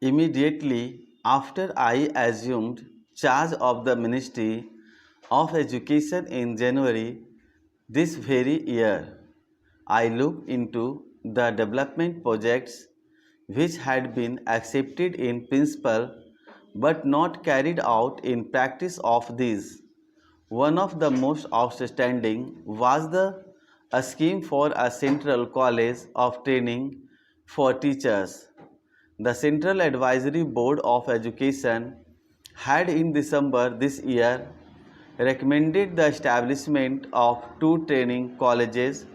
Immediately after I assumed charge of the Ministry of Education in January this very year, I looked into the development projects which had been accepted in principle but not carried out in practice of these. One of the most outstanding was a scheme for a central college of training for teachers. The Central Advisory Board of Education had in December this year recommended the establishment of two training colleges,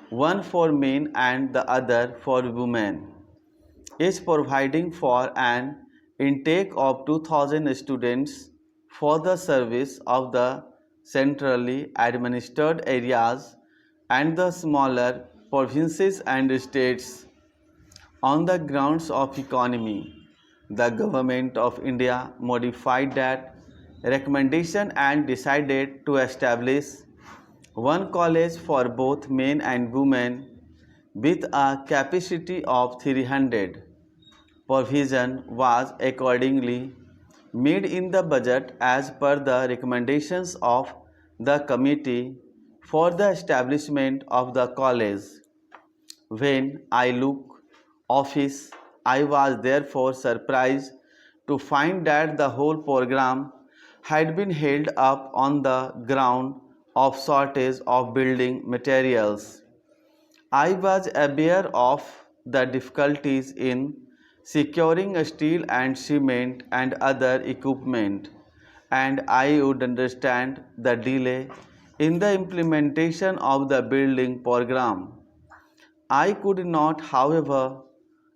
one for men and the other for women, each providing for an intake of 2000 students for the service of the centrally administered areas and the smaller provinces and states. On the grounds of economy, the Government of India modified that recommendation and decided to establish one college for both men and women with a capacity of 300. Provision was accordingly made in the budget as per the recommendations of the committee for the establishment of the college. When I look office, I was therefore surprised to find that the whole program had been held up on the ground of shortage of building materials. I was aware of the difficulties in securing steel and cement and other equipment, and I would understand the delay in the implementation of the building program. I could not, however,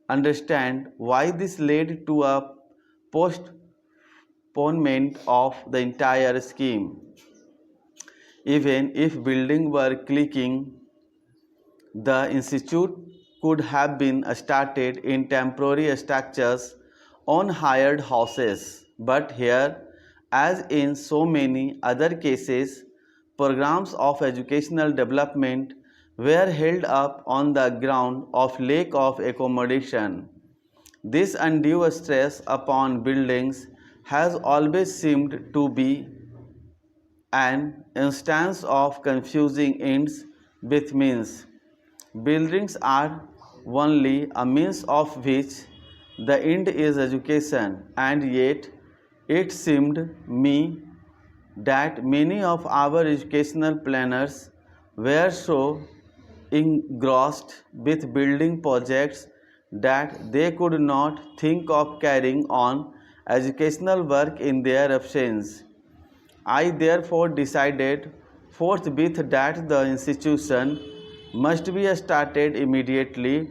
understand why this led to a postponement of the entire scheme. Even if buildings were clicking, the institute could have been started in temporary structures on hired houses. But here, as in so many other cases, programs of educational development were held up on the ground of lack of accommodation. This undue stress upon buildings has always seemed to be an instance of confusing ends with means. Buildings are only a means of which the end is education, and yet it seemed me that many of our educational planners were so engrossed with building projects that they could not think of carrying on educational work in their absence. I therefore decided forthwith that the institution must be started immediately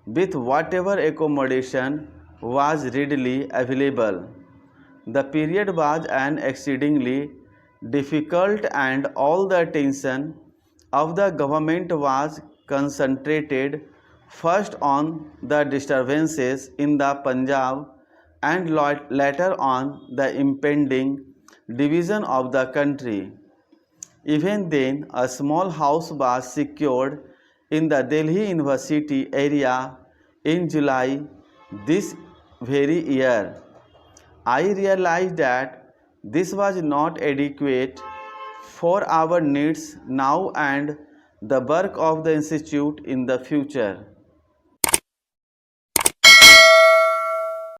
with whatever accommodation was readily available. The period was an exceedingly difficult, and all the attention of the government was concentrated first on the disturbances in the Punjab and later on the impending division of the country. Even then, a small house was secured in the Delhi University area in July this very year. I realized that this was not adequate for our needs now and the work of the institute in the future.